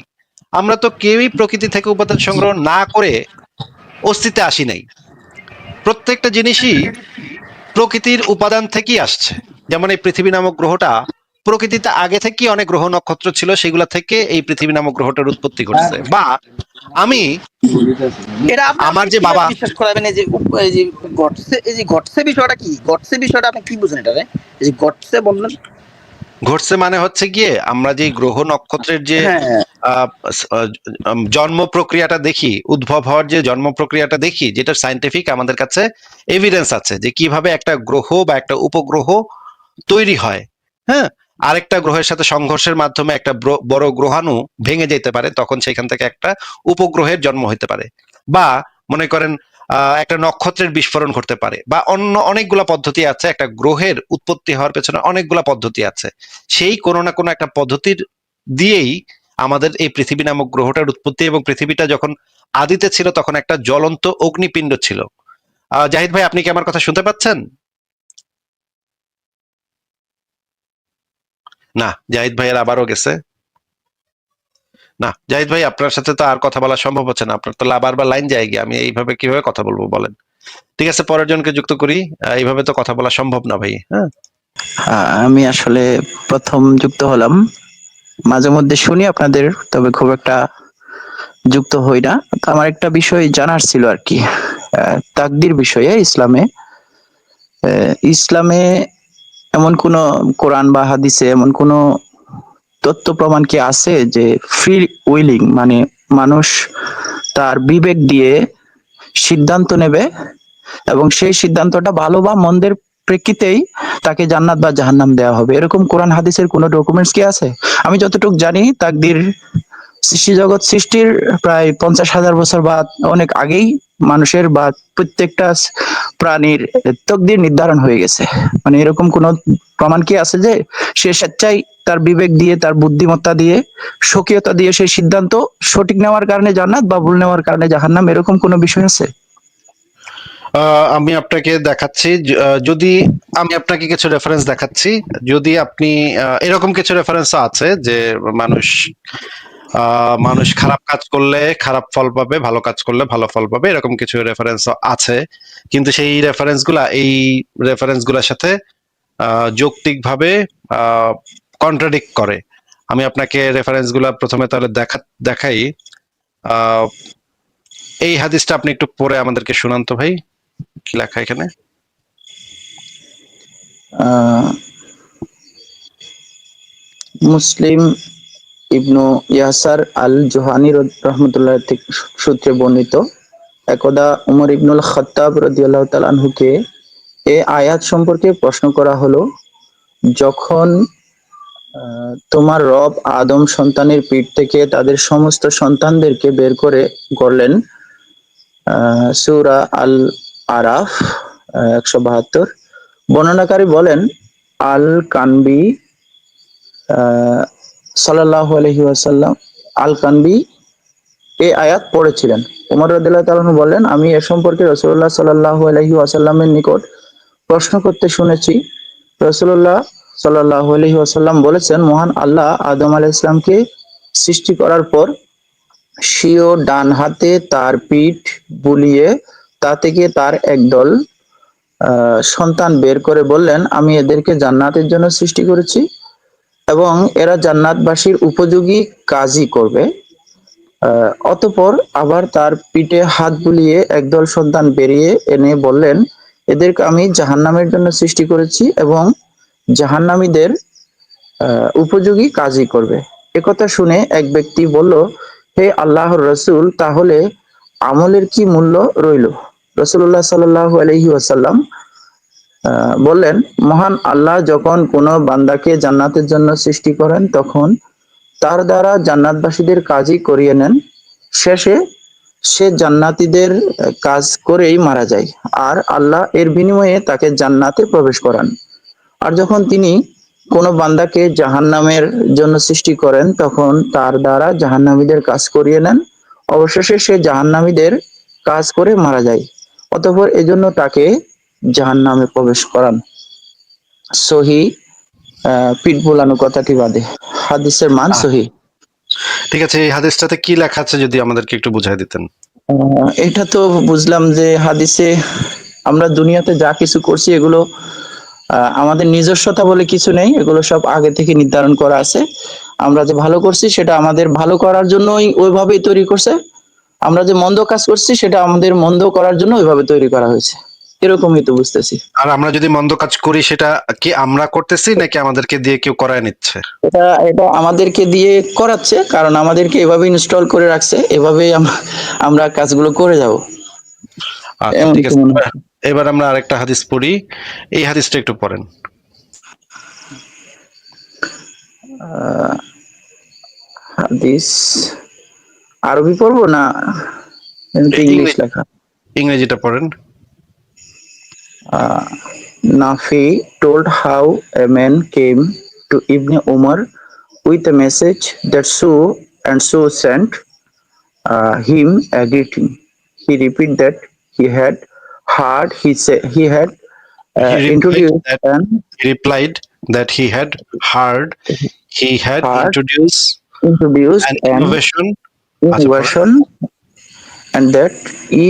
আমরা তো কেউই প্রকৃতি থেকে উপাদান সংগ্রহ না করে অস্তিত্বে আসি নাই। প্রত্যেকটা জিনিসই প্রকৃতির উপাদান থেকেই আসছে। যেমন এই পৃথিবী নামক গ্রহটা প্রকৃতিতে আগে থেকে অনেক গ্রহ নক্ষত্র ছিল, সেগুলা থেকে এই পৃথিবী নামক গ্রহটার উৎপত্তি ঘটছে। বা আমি আমার যে বাবা, বিশ্বাস করাবেন এই যে ঘটছে বিষয়টা কি? ঘটছে বিষয়টা আপনি কি বুঝেন? এটা এই যে ঘটছে বললেন, ঘটছে মানে হচ্ছে গিয়ে আমরা যে গ্রহ নক্ষত্রের যে জন্ম প্রক্রিয়াটা দেখি, উদ্ভব হওয়ার যে জন্ম প্রক্রিয়াটা দেখি, যেটা সাইন্টিফিক আমাদের কাছে এভিডেন্স আছে যে কিভাবে একটা গ্রহ বা একটা উপগ্রহ তৈরি হয়। হ্যাঁ, আরেকটা গ্রহের সাথে সংঘর্ষের মাধ্যমে একটা বড় গ্রহাণু ভেঙে যেতে পারে, তখন সেখান থেকে একটা উপগ্রহের জন্ম হতে পারে। বা মনে করেন একটা নক্ষত্রের বিস্ফোরণ ঘটতে পারে, বা অন্য অনেকগুলা পদ্ধতি আছে। একটা গ্রহের উৎপত্তি হওয়ার পেছনে অনেকগুলা পদ্ধতি আছে। সেই কোনো না কোনো একটা পদ্ধতির দিয়েই আমাদের এই পৃথিবী নামক গ্রহটার উৎপত্তি। এবং পৃথিবীটা যখন আদিতে ছিল তখন একটা জ্বলন্ত অগ্নিপিণ্ড ছিল। জাহিদ ভাই, আপনি কি আমার কথা শুনতে পাচ্ছেন? না, জাহিদ ভাইয়ের আবারও গেছে। না জাহিদ ভাই, আপনার সাথে তো আর কথা বলা সম্ভব হচ্ছে না, আপনার তো বারবার লাইন যায় গিয়ে। আমি এইভাবে কিভাবে কথা বলবো বলেন? ঠিক আছে, পরের জনকে যুক্ত করি। এইভাবে তো কথা বলা সম্ভব না ভাই। হ্যাঁ, আমি আসলে প্রথম যুক্ত হলাম, মাঝে মধ্যে শুনি আপনাদের, তবে খুব একটা যুক্ত হই না। তো আমার একটা বিষয় জানার ছিল আর কি, তাকদির বিষয়ে। ইসলামে এমন কোন কোরআন বা হাদিসে এমন কোন তথ্য প্রমাণ কি আছে যে ফ্রি উইলিং, মানে মানুষ তার বিবেক দিয়ে সিদ্ধান্ত নেবে এবং সেই সিদ্ধান্তটা ভালো বা মন্দের প্রেক্ষিতেই তাকে জান্নাত বা জাহান্নাম দেওয়া হবে? এরকম কোরআন হাদিসের কোনো ডকুমেন্টস কি আছে? আমি যতটুকু জানি, তাকদির সৃষ্টি জগৎ সৃষ্টির প্রায় 50,000 বছর বা অনেক আগেই মানুষের বা প্রত্যেকটা প্রাণীর তকদির নির্ধারণ হয়ে গেছে। মানে এরকম কোন প্রমাণ কি আছে যে সে স্বেচ্ছায় তার বিবেক দিয়ে, তার বুদ্ধিমত্তা দিয়ে, স্বকীয়তা দিয়ে সেই সিদ্ধান্ত সঠিক নেওয়ার কারণে জান্নাত বা ভুল নেওয়ার কারণে জাহান্নাম, এরকম কোনো বিষয় আছে? আমি আপনাকে দেখাচ্ছি। যদি আমি আপনাকে কিছু রেফারেন্স দেখাচ্ছি, যদি আপনি এরকম কিছু রেফারেন্স আছে যে মানুষ মানুষ খারাপ কাজ করলে খারাপ ফল পাবে, ভালো কাজ করলে ভালো ফল পাবে, এরকম কিছু রেফারেন্স আছে। কিন্তু সেই রেফারেন্স গুলার সাথে যৌক্তিকভাবে কন্ট্রাডিক্ট করে। আমি আপনাকে রেফারেন্স গুলা প্রথমে তাহলে দেখাই। এই হাদিসটা আপনি একটু পড়ে আমাদেরকে শুনান তো ভাই, কি লেখা এখানে? মুসলিম ইবনু ইয়াসার আল জোহানি রহমতুল্লাহ থেকে সূত্রে বর্ণিত, একদা উমর ইবনুল খাত্তাব রাদিয়াল্লাহু তাআলা আনহুকে এ আয়াত সম্পর্কে প্রশ্ন করা হলো, যখন তোমার রব আদম সন্তানের পিঠ থেকে তাদের সমস্ত সন্তানদেরকে বের করলেন। সূরা আল আরাফ 172। বর্ণনাকারী বলেন, আল কানবি সাল্লাল্লাহু আলাইহি ওয়াসাল্লাম আল কানবি এই আয়াত পড়েছিলেন। ওমর রাদিয়াল্লাহু তাআলা বলেন, আমি এ সম্পর্কে রাসূলুল্লাহ সাল্লাল্লাহু আলাইহি ওয়াসাল্লামের নিকট প্রশ্ন করতে শুনেছি। রাসূলুল্লাহ সাল্লাল্লাহু আলাইহি ওয়াসাল্লাম বলেছেন, মহান আল্লাহ আদম আলাইহিস সালামকে সৃষ্টি করার পর স্বীয় ডান হাতে তার পিঠ বুলিয়ে তা থেকে তার একদল সন্তান বের করে বললেন, আমি এদেরকে জান্নাতের জন্য সৃষ্টি করেছি এবং এরা জান্নাতবাসীর উপযোগী কাজই করবে। অতঃপর আবার তার পিঠে হাত বুলিয়ে একদল সন্তান বেরিয়ে এনে বললেন, এদেরকে আমি জাহান্নামের জন্য সৃষ্টি করেছি এবং জাহান্নামীদের উপযোগী কাজই করবে। একথা শুনে এক ব্যক্তি বলল, হে আল্লাহর রাসূল, তাহলে আমলের কি মূল্য রইল? রাসূলুল্লাহ সাল্লাল্লাহু আলাইহি ওয়াসাল্লাম বললেন, মহান আল্লাহ যখন কোনো বান্দাকে জান্নাতের জন্য সৃষ্টি করেন তখন তার দ্বারা জান্নাতবাসীদের কাজই করিয়ে নেন, শেষে সে জান্নাতীদের কাজ করেই মারা যায়, আর আল্লাহ এর বিনিময়ে তাকে জান্নাতে প্রবেশ করান। আর যখন তিনি কোনো বান্দাকে জাহান্নামের জন্য সৃষ্টি করেন, তখন তার দ্বারা জাহান্নামীদের কাজ করিয়ে নেন, অবশেষে সে জাহান্নামীদের কাজ করে মারা যায়, অতঃপর এজন্য তাকে জাহান্নামে প্রবেশ করান। সহি পিঠ বোলানো কথাটি বাদে হাদিসের মান আহ, সহি। ঠিক আছে, এই হাদিসটাতে কি লেখা আছে যদি আমাদেরকে একটু বুঝাই দিতেন। এটা তো বুঝলাম যে হাদিসে আমরা দুনিয়াতে যা কিছু করছি এগুলো আমাদের নিজস্বতা বলে কিছু নেই, এগুলো সব আগে থেকে নির্ধারণ করা আছে। আমরা যে ভালো করছি সেটা আমাদের ভালো করার জন্যই ওইভাবেই তৈরি করছে, আমরা যে মন্দ কাজ করছি সেটা আমাদের মন্দ করার জন্য ওইভাবে তৈরি করা হয়েছে, এরকমই তো বুঝতেছি। আর আমরা যদি মন্দ কাজ করি সেটা কি আমরা করতেছি নাকি আমাদেরকে দিয়ে কেউ করায় নিচ্ছে? এটা এটা আমাদেরকে দিয়ে করাচ্ছে, কারণ আমাদেরকে এভাবে ইনস্টল করে রাখছে, এভাবেই আমরা কাজগুলো করে যাব, আচ্ছা, এমন ঠিক তো আছে। মনে হয়। এবার আমরা আরেকটা হাদিস পড়ি, এই হাদিসটা একটু পড়েন। আহ, হাদিস আরবি পড়বো না এমনিতে ইংলিশ ইংরেজি, লেখা? ইংরেজিটা পড়েন। Uh, Nafi told how a man came to Ibn Umar with a message that so and so sent him a greeting. He repeated that he had heard he had He replied introduced that and he replied that he had heard he had heard introduced introduced an an innovation. আচ্ছা, পড়েন। innovation, and that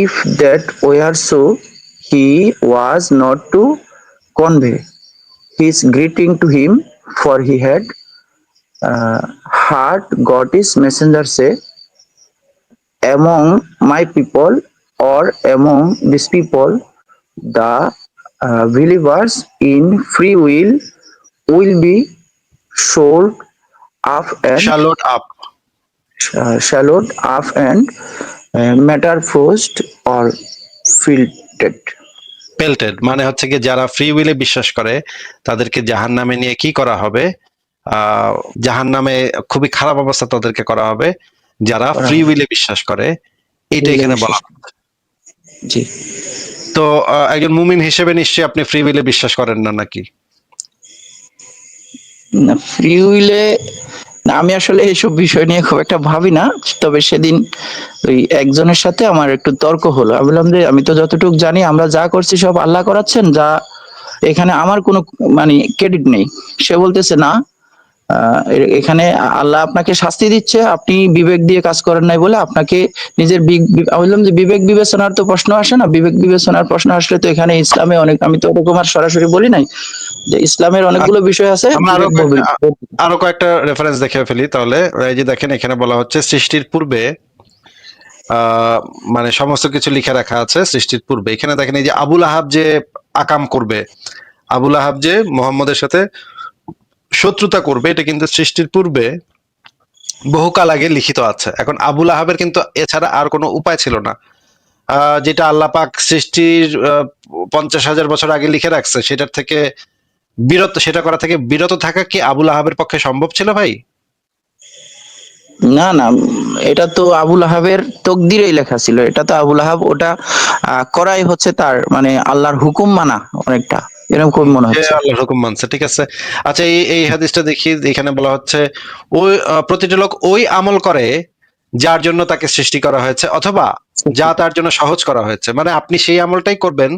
if that were so, he was not to convey his greeting to him, for he had heard God's messenger say, among my people or among these people, the believers in free will be sold up and Shallowed up. shallowed up and metamorphosed or filtered. পেল্টেড মানে হচ্ছে কি, যারা free Willey বিশ্বাস করে তাদেরকে জাহান্নামে নিয়ে কি করা হবে? আহ জাহান্নামে খুবই খারাপ অবস্থা তাদেরকে করা হবে, যারা করা ফ্রি হবে। উইলে বিশ্বাস করে। এটা এগুলো এখানে বলা বিশ্বাস। হয়। জি। তো একজন মুমিন হিসেবে নিশ্চয়ই আপনি ফ্রি উইলে বিশ্বাস করেন না নাকি? না, ফ্রি উইলে আমি আসলে এইসব বিষয় নিয়ে খুব একটা ভাবি না। তবে সেদিন ওই একজনের সাথে আমার একটু তর্ক হলো। আমি বললাম যে আমি তো যতটুকু জানি আমরা যা করছি সব আল্লাহ করাচ্ছেন, যা এখানে আমার কোনো মানে ক্রেডিট নেই। সে বলতেছে না, এখানে আল্লাহ আপনাকে শাস্তি দিচ্ছে, আপনি বিবেক দিয়ে কাজ করেন নাই বলে আপনাকে নিজের আমি বললাম যে বিবেক বিবেচনার তো প্রশ্ন আসে না, বিবেক বিবেচনার প্রশ্ন আসলে তো এখানে ইসলামে অনেক, আমি তো ওরকম আর সরাসরি বলি নাই যে ইসলামের অনেকগুলো বিষয় আছে আমরা বিবেক আরো কয়েকটা রেফারেন্স দেখে ফেলি তাহলে। এই যে দেখেন, এখানে বলা হচ্ছে সৃষ্টির পূর্বে মানে সমস্ত কিছু লিখে রাখা আছে সৃষ্টির পূর্বে। এখানে দেখেন এই যে আবুল আহাব যে আকাম করবে, আবুল আহাব যে মোহাম্মদের সাথে শত্রুতা করবে, এটা কিন্তু সৃষ্টির পূর্বে বহুকাল আগে লিখিত আছে। এখন আবুল আহাবের কিন্তু এছাড়া আর কোনো উপায় ছিল না। যেটা আল্লাহ পাক সৃষ্টির 50,000 বছর আগে লিখে রাখছে, সেটার থেকে সেটা করা থেকে বিরত থাকা কি আবুল আহাবের পক্ষে সম্ভব ছিল ভাই? না না, এটা তো আবুল আহাবের তকদিরেই লেখা ছিল, এটা তো আবুল আহাব ওটা করাই হচ্ছে তার মানে আল্লাহর হুকুম মানা অনেকটা, এরকম মনে সে হচ্ছে। আল্লাহর হুকুম মানছে, ঠিক আছে। আচ্ছা, এই এই হাদিসটা দেখি, এখানে বলা হচ্ছে ওই প্রতিটি লোক ওই আমল করে যার জন্য তাকে সৃষ্টি করা হয়েছে, অথবা যা তার জন্য সহজ করা হয়েছে। মানে আপনি সেই আমলটাই করবেন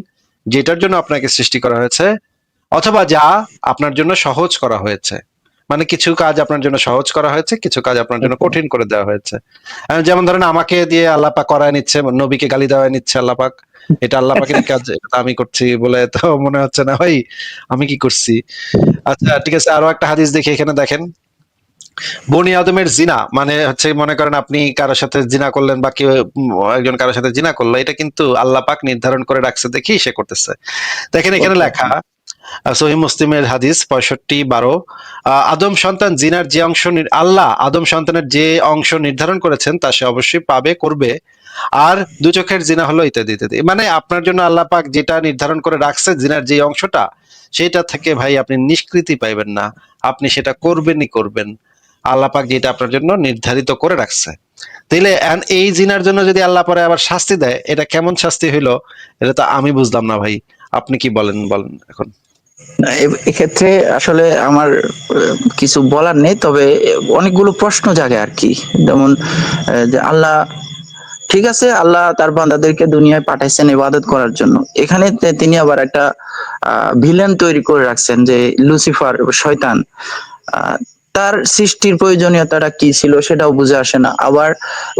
যেটার জন্য আপনাকে সৃষ্টি করা হয়েছে, অথবা যা আপনার জন্য সহজ করা হয়েছে। মানে কিছু কাজ আপনার জন্য সহজ করা হয়েছে, কিছু কাজ আপনার জন্য কঠিন করে দেওয়া হয়েছে। যেমন ধরেন আমাকে দিয়ে আল্লাহ পাক করায় নিচ্ছে, নবীকে গালি দেওয়া নিচ্ছে আল্লাহ পাক, এটা আল্লাহ পাকেরই কাজ, এটা তো আমি করছি বলে তো মনে হচ্ছে না ভাই আমি কি করছি। আচ্ছা, ঠিক আছে, আরো একটা হাদিস দেখি। এখানে দেখেন, বনি আদমের জিনা মানে হচ্ছে, মনে করেন আপনি কারোর সাথে জিনা করলেন বা কেউ একজন কারোর সাথে জিনা করলো, এটা কিন্তু আল্লাহ পাক নির্ধারণ করে রাখছে দেখি সে করতেছে। দেখেন এখানে লেখা, সহিহ মুসলিমের হাদিস 65:12, আদম সন্তান জিনার যে অংশ আল্লাহ আদম সন্তানের যে অংশ নির্ধারণ করেছেন তা সে অবশ্যই পাবে, করবে। আর দু চোখের জিনা হলো ইত্যাদি ইত্যাদি। মানে আপনার জন্য আল্লাহ পাক যেটা নির্ধারণ করে রাখছে জিনার যে অংশটা, সেটা থেকে ভাই আপনি নিষ্কৃতি পাইবেন না, আপনি সেটা করবেনই করবেন। আল্লাহ পাক যেটা আপনার জন্য নির্ধারিত করে রাখছে। তাইলে এই জিনার জন্য যদি আল্লাহ পরে আবার শাস্তি দেয়, এটা কেমন শাস্তি হইলো? এটা তো আমি বুঝলাম না ভাই। আপনি কি বলেন বলেন এখন। না, এক্ষেত্রে আসলে আমার কিছু বলার নেই, তবে অনেকগুলো প্রশ্ন জাগে আর কি। যেমন যে আল্লাহ, ঠিক আছে, আল্লাহ তার বান্দাদেরকে দুনিয়ায় পাঠাইছেন ইবাদত করার জন্য। এখানে তিনি আবার একটা ভিলেন তৈরি করে রাখছেন, যে লুসিফার, শয়তান। আহ, তার সৃষ্টির প্রয়োজনীয়তাটা কি ছিল সেটাও বুঝে আসে না। আবার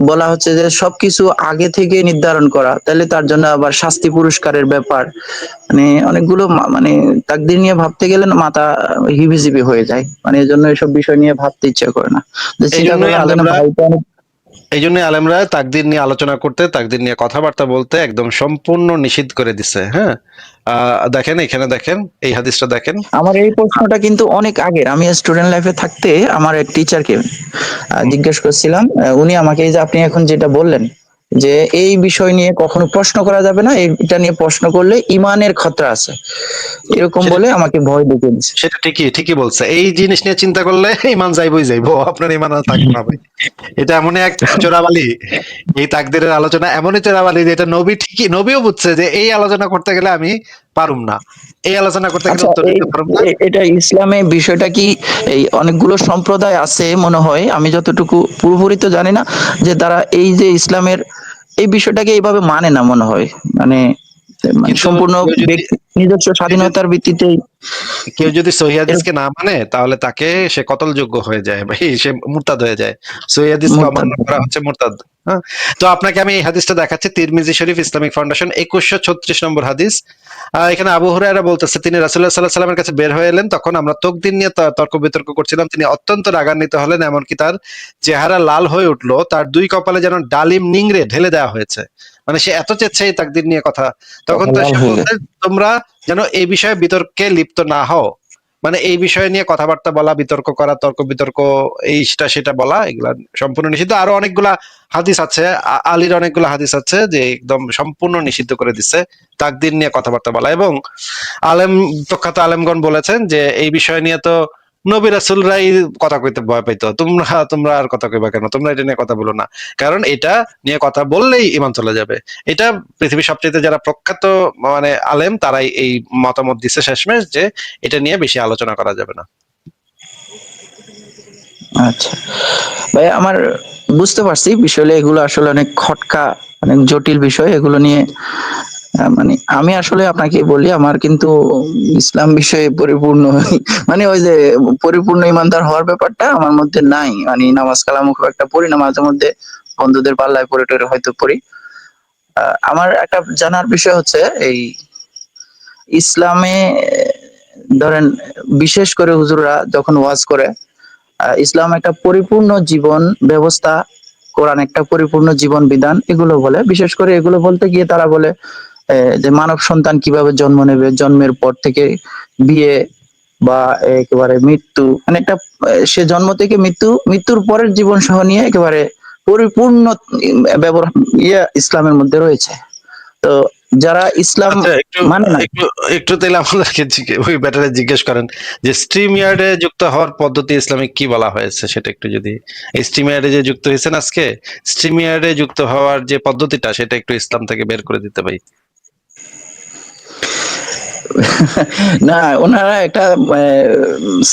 বলা হচ্ছে যে সবকিছু আগে থেকে নির্ধারণ করা, তাহলে তার জন্য আবার শাস্তি পুরস্কারের ব্যাপার। মানে অনেকগুলো মানে তাকদীর নিয়ে ভাবতে গেলে না মাথা হিবিজিবি হয়ে যায়। মানে এই জন্য এসব বিষয় নিয়ে ভাবতে ইচ্ছা করে না। যে এই চিন্তা জন্যই করলাম যে না, আলেমরা ভাই তো অনেক। এই জন্যই আলেমরা তাকদীর নিয়ে আলোচনা করতে, তাকদীর নিয়ে কথাবার্তা বলতে একদম সম্পূর্ণ নিষিদ্ধ করে দিছে। হ্যাঁ, দেখেন এখানে, দেখেন এই হাদিসটা দেখেন। আমার এই প্রশ্নটা কিন্তু অনেক আগের। আমি স্টুডেন্ট লাইফে থাকতে আমার এক টিচারকে জিজ্ঞেস করছিলাম। উনি আমাকে এই যে আপনি এখন যেটা বললেন, যে এই বিষয় নিয়ে কখনো প্রশ্ন করা যাবে না, এটা নিয়ে প্রশ্ন করলে ইমানের খতরা আছে, এরকম সেটা বলে আমাকে ভয় দেখিয়ে দিচ্ছে। সেটা ঠিকই ঠিকই বলছে। এই জিনিস নিয়ে চিন্তা করলে ইমান যাইবই যাইবো, আপনার ইমান আর থাকবে না ভাই। এটা এমনই এক চোরাবালি। এই তাকদীরের আলোচনা এমনই চোরাবালি যে এটা নবী ঠিকই, নবীও বুঝছে যে এই আলোচনা করতে গেলে আমি পারুম না, এই আলোচনা করতে গেলে আচ্ছা, উত্তর দিতে পারুম না। এটা ইসলামে বিষয়টা কি? এই অনেকগুলো সম্প্রদায় আছে মনে হয়, আমি যতটুকু পুরোপুরি তো জানি না, যে তারা এই যে ইসলামের এই বিষয়টাকে এইভাবে মানে না মনে হয়। মানে মানে কিন্তু সম্পূর্ণ কেউ যদি ব্যক্তি নিজস্ব কেউ যদি স্বাধীনতার ভিত্তিতেই কেউ যদি সহিহ হাদিসকে এরকম না মানে তাহলে তাকে সে কতলযোগ্য হয়ে যায় ভাই, সে মুরতাদ হয়ে যায়। সহিহ হাদিসকে মুরতাদ। অমান্য করা হচ্ছে মুরতাদ। হ্যাঁ, তো আপনাকে আমি এই হাদিসটা দেখাচ্ছি, তিরমিজি শরীফ ইসলামিক ফাউন্ডেশন 2136 নম্বর হাদিস। এখানে আবু হুরায়রা বলতেছে, তিনি রাসূলুল্লাহ সাল্লাল্লাহু আলাইহি সাল্লামের কাছে বের হয়ে এলেন, তখন আমরা তকদির নিয়ে তর্ক বিতর্ক করছিলাম। তিনি অত্যন্ত রাগান্বিত হলেন, এমনকি তার চেহারা লাল হয়ে উঠলো, তার দুই কপালে যেন ডালিম নিংড়ে ঢেলে দেওয়া হয়েছে। মানে সে এত চেচ্ছে এই তাকদীর নিয়ে কথা। তখন তো লাল সে হয়ে বলতে, গেছে। তোমরা যেন এই বিষয়ে বিতর্কে লিপ্ত না হও। মানে এই বিষয় নিয়ে কথাবার্তা বলা, বিতর্ক করা, তর্ক বিতর্ক, এইটা সেটা বলা, এগুলা সম্পূর্ণ নিষিদ্ধ। আরো অনেকগুলা হাদিস আছে, আলীর অনেকগুলা হাদিস আছে যে একদম সম্পূর্ণ নিষিদ্ধ করে দিচ্ছে তাকদীর নিয়ে কথাবার্তা বলা। এবং আলেম, প্রখ্যাত আলেমগণ বলেছেন যে এই বিষয় নিয়ে তো নবী রাসূলরাই কথা কইতে ভয় পাইতো, তোমরা তোমরা আর কথা কইবা কেন, তোমরা এটা নিয়ে কথা বলো না, কারণ এটা নিয়ে কথা বললেই ঈমান চলে যাবে। এটা পৃথিবীর সবচেয়ে যারা প্রখ্যাত মানে আলেম, তারাই এই মতামত দিচ্ছে শেষমেশ, যে এটা নিয়ে বেশি আলোচনা করা যাবে না। আচ্ছা ভাই, আমার বুঝতে পারছি বিষয়গুলো, এগুলো আসলে অনেক খটকা, অনেক জটিল বিষয়। এগুলো নিয়ে মানে আমি আসলে আপনাকে বলি, আমার কিন্তু ইসলাম বিষয়ে পরিপূর্ণ মানে ওই যে পরিপূর্ণ ইমানদার হওয়ার ব্যাপারটা আমার মধ্যে নাই। মানে নামাজ কালামও খুব একটা পড়ি না, মাঝে মধ্যে বন্ধুদের পাল্লায় পড়ে টরে হয়তো পড়ি। আমার একটা জানার বিষয় হচ্ছে এই ইসলামে ধরেন বিশেষ করে হুজুররা যখন ওয়াজ করে, ইসলাম একটা পরিপূর্ণ জীবন ব্যবস্থা, কোরআন একটা পরিপূর্ণ জীবন বিধান, এগুলো বলে। বিশেষ করে এগুলো বলতে গিয়ে তারা বলে যে মানব সন্তান কিভাবে জন্ম নেবে, জন্মের পর থেকে বিয়ে বা একেবারে মৃত্যু, মানে একটা সে জন্ম থেকে মৃত্যু, মৃত্যুর পরের জীবন সহ নিয়ে একেবারে পরিপূর্ণ ব্যবহার ইসলামের মধ্যে রয়েছে। তো যারা ইসলাম আচ্ছা, একটু মানে না, একটু একটু তাহলে আমাদেরকে ওই ব্যাটারে জিজ্ঞেস করেন যে স্ট্রিম ইয়ার্ডে যুক্ত হওয়ার পদ্ধতি ইসলামে কি বলা হয়েছে, সেটা একটু যদি, এই স্ট্রিম ইয়ার্ডে যে যুক্ত হয়েছেন আজকে, স্ট্রিম ইয়ার্ডে যুক্ত হওয়ার যে পদ্ধতিটা সেটা একটু ইসলাম থেকে বের করে দিতে ভাই। না ওনারা একটা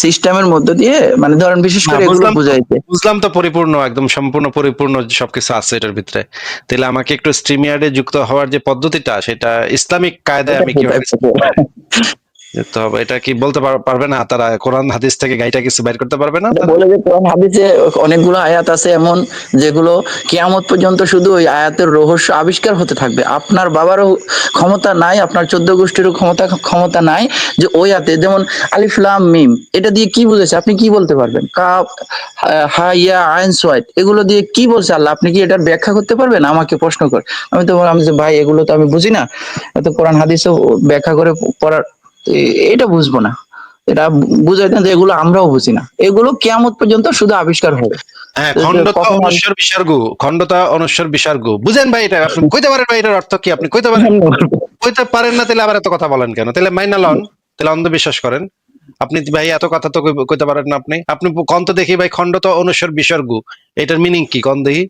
সিস্টেমের মধ্য দিয়ে, মানে ধরেন বিশেষ না, করে এগুলো বুঝলাম তো, বুঝাইতে। বুঝলাম তো, পরিপূর্ণ একদম সম্পূর্ণ পরিপূর্ণ সবকিছু আছে এটার ভিতরে। তাহলে আমাকে একটু স্ট্রিম ইয়ার্ডে যুক্ত হওয়ার যে পদ্ধতিটা, সেটা ইসলামিক কায়দায় আমি কিভাবে যেতে হবে, এটা কি বলতে পারবে না তারা? কোরআন হাদিস থেকে গাইটা কিছু বের করতে পারবে না এটা তারা? বলে যে কোরআন হাদিসে অনেকগুলো আয়াত আছে এমন, যেগুলো কিয়ামত পর্যন্ত শুধু ওই আয়াতের রহস্য আবিষ্কার হতে থাকবে। আপনার বাবারও ক্ষমতা নাই, আপনার 14 গোষ্ঠীরও ক্ষমতা নাই যে ওই আয়াতে, যেমন আলিফ লাম মিম, এটা দিয়ে কি বুঝেছে আপনি কি বলতে পারবেন? কাফ হা ইয়া আইন সোয়াইদ, এগুলো দিয়ে কি বলছে আল্লাহ, আপনি কি এটার ব্যাখ্যা করতে পারবেন? আমাকে প্রশ্ন কর। আমি তো বললাম যে ভাই এগুলো তো আমি বুঝি না, এত কোরআন হাদিসও ব্যাখ্যা করে পড়ার এটা বুঝবো না। এটা বুঝাইতেন যে এগুলো আমরাও বুঝি না, এগুলো কিয়ামত পর্যন্ত শুধু আবিষ্কার হবে। হ্যাঁ, যে খণ্ডতা কখন অনুস্বর বিসর্গ, খণ্ডতা অনুস্বর বিসর্গ, বুঝেন ভাই? এটা আপনি কইতে পারেন ভাই, এটার অর্থ কি আপনি কইতে পারেন? কইতে পারেন না, তাহলে আবার এত কথা বলেন কেন? তাহলে মাইনা লন, তাহলে অন্ধবিশ্বাস করেন। আপনি ভাই এত কথা তো কইতে পারেন না আপনি। আপনি কন তো দেখি ভাই, খণ্ড তো অনুস্বর বিসর্গ, এটার মিনিং কি কন দেখি?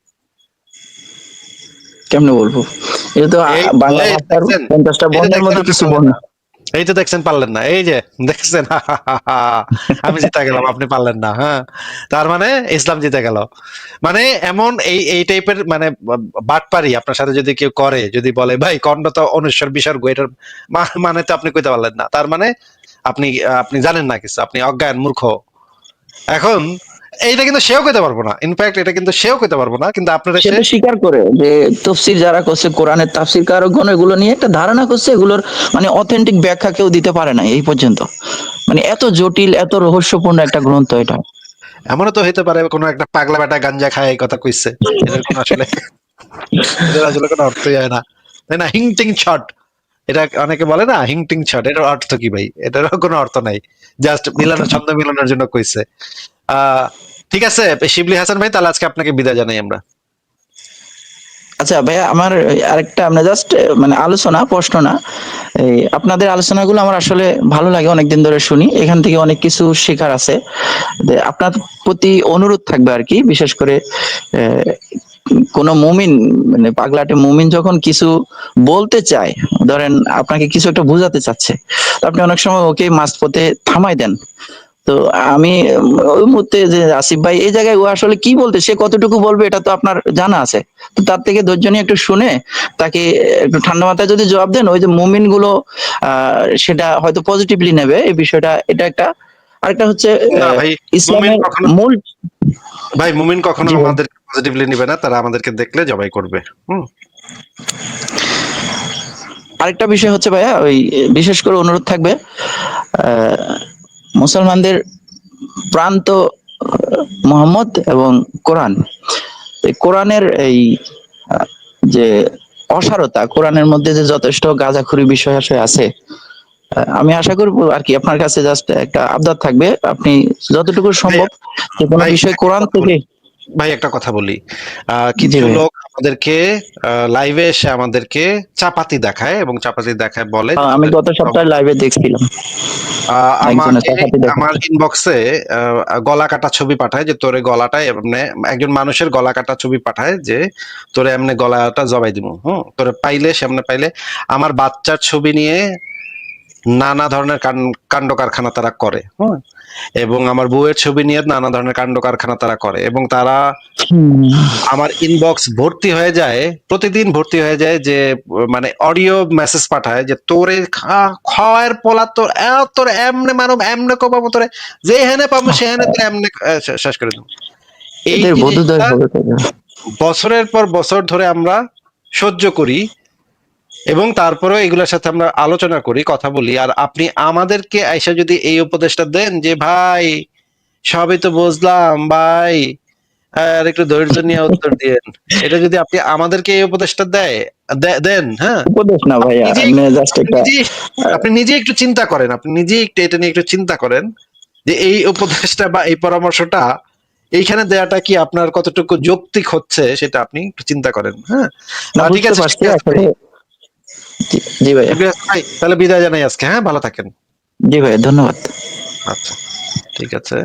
কেমনে বলবো? এটা তো এই বাংলা এই ভাষার দেখছেন, 50টা এই যে বর্ণের দেখছেন মধ্যে আপনি কিছু পারলেন বর্ণ। না, এই তো দেখছেন পারলেন না, এই যে দেখছেন আমি জিতে গেলাম, আপনি পারলেন না। হ্যাঁ, তার মানে ইসলাম জিতে গেল। মানে এমন এই এই টাইপের মানে বাটপারি আপনার সাথে যদি কেউ করে, যদি বলে ভাই খণ্ড তো অনুস্বর বিসর্গ, এটার মানে তো আপনি কইতে পারলেন না, তার মানে আপনি আপনি জানেন না কিছু, আপনি অজ্ঞান মূর্খ। এখন এইটা কিন্তু সেও কইতে পারবো না, ইনফ্যাক্ট এটা কিন্তু সেও কইতে পারবো না, কিন্তু আপনার সে এসে তো স্বীকার করে যে তফসির যারা করছে, কোরআনের তাফসির কারকগণ এগুলো নিয়ে একটা ধারণা করছে, এগুলোর মানে অথেন্টিক ব্যাখ্যা কেউ দিতে পারে না এই পর্যন্ত। মানে এত জটিল, এত রহস্যপূর্ণ একটা গ্রন্থ এটা। এমনও তো হইতে পারে কোনো একটা পাগলা বেটা গাঞ্জা খায় এই কথা কইছে, এটার কোনো আসলে এটার আসলে কোনো অর্থই হয় না, তাই না? হিংটিং শট, এটা অনেকে বলে না হিংটিং শট, এটার অর্থ কি ভাই? এটারও কোনো অর্থ নাই, জাস্ট মিলানোর, ছন্দ মিলানোর জন্য কইছে। আহ ঠিক আছে শিবলি হাসান ভাই, তাহলে আজকে আপনাকে বিদায় জানাই আমরা। আচ্ছা ভাইয়া, আমার আরেকটা আমরা জাস্ট মানে আলোচনা, প্রশ্ন না, এই আপনাদের আলোচনাগুলো আমার আসলে ভালো লাগে, অনেকদিন ধরে শুনি, এখান থেকে অনেক কিছু শেখার আছে। আপনার প্রতি অনুরোধ থাকবে আর কি, বিশেষ করে কোন মুমিন, মানে পাগলাটে মুমিন যখন কিছু বলতে চায়, ধরেন আপনাকে কিছু একটা বোঝাতে চাচ্ছে, তো আপনি অনেক সময় ওকে মাঝপথে থামাই দেন। তো আমি ওই মুহূর্তে যে আসিফ ভাই এই জায়গায় ও আসলে কি বলতে, সে কতটুকু বলবে এটা তো আপনার জানা আছে, তো তার থেকে ধৈর্য নিয়ে একটু শুনে তাকে একটু ঠান্ডা মাথায় যদি জবাব দেন, ওই যে মুমিন গুলো সেটা হয়তো পজিটিভলি নেবে এই বিষয়টা, এটা একটা। আরেকটা হচ্ছে না ভাই, মুমিন ইসলামের কখনো, মূল। ভাই মুমিন কখনো জি ভাই। আমাদের পজিটিভলি নিবে না, তারা আমাদেরকে দেখলে জবাই করবে। হুম। আরেকটা বিষয় হচ্ছে ভাইয়া, ওই বিশেষ করে অনুরোধ থাকবে, মুসলমানদের প্রাণ তো মোহাম্মদ এবং কোরআন। এই কোরআনের এই আহ, যে অসারতা, কোরআনের মধ্যে যে যথেষ্ট গাঁজাখুরি বিষয় আশয় আছে, আমি আশা করবো আর কি, আপনার কাছে জাস্ট একটা আবদার থাকবে, আপনি যতটুকু ভাই, সম্ভব যে কোনো ভাই বিষয় একটা কোরআন কথা থেকে। বলি, ভাই একটা কথা বলি, জি কিছু ভাইয়া। লোক আমাদেরকে লাইভে এসে আমাদেরকে চাপাতি দেখায়, এবং চাপাতি দেখায় বলে যে আমি তোদের গত সপ্তাহে লাইভে দেখছিলাম একজনের আমাকে চাকাতি আমার দেখাচ্ছে। ইনবক্সে গলা কাটা ছবি পাঠায়, যে তোরে গলাটায় এমনে, একজন মানুষের গলা কাটা ছবি পাঠায় যে তোরে এমনি গলাটা জবাই দিব, হুম, তোরে পাইলে সামনে পাইলে। আমার বাচ্চার ছবি নিয়ে নানা ধরনের কাণ্ড কারখানা তারা করে, হুম, এবং আমার বউয়ের ছবি নিয়ে নানা ধরনের কাণ্ড কারখানা তারা করে, এবং তারা হুম। আমার ইনবক্স ভর্তি হয়ে যায়, প্রতিদিন ভর্তি হয়ে যায়, যে মানে অডিও মেসেজ পাঠায় যে তোরে খাওয়ার পোলা, তোর তোর এমনে মানব, এমনে কোপাবো তোরে, যে হেনে পাবো সেখানে তোর এমনে শেষ করে দেবো। এই এদের বোধোদয় জিনিসটা হবে তাদের। বছরের পর বছর ধরে আমরা সহ্য করি, এবং তারপরেও এগুলোর সাথে আমরা আলোচনা করি, কথা বলি, আর আপনি আমাদেরকে আইসা যদি এই উপদেশটা দেন যে ভাই সবই তো বুঝলাম ভাই, আর একটু ধৈর্য নিয়ে উত্তর দিয়েন, এটা যদি আপনি আমাদেরকে এই উপদেশটা দেন, হ্যাঁ, উপদেশ না আপনি ভাইয়া, নিজেই এমনি জাস্ট আপনি একটা নিজেই আপনি নিজে একটু চিন্তা করেন, আপনি নিজেই একটু এটা নিয়ে একটু চিন্তা করেন, যে এই উপদেশটা বা এই পরামর্শটা এইখানে দেয়াটা কি আপনার কতটুকু যৌক্তিক হচ্ছে, সেটা আপনি একটু চিন্তা করেন। হ্যাঁ, না, ঠিক বুঝতে আছে, পারছি শিবলি হাসান আসলে। ভাই, জি। জি ভাইয়া। শিবলি হাসান ভাই, তাহলে বিদায় জানাই আজকে, হ্যাঁ, ভালো থাকেন। জি ভাইয়া, ধন্যবাদ। আচ্ছা, ঠিক আছে।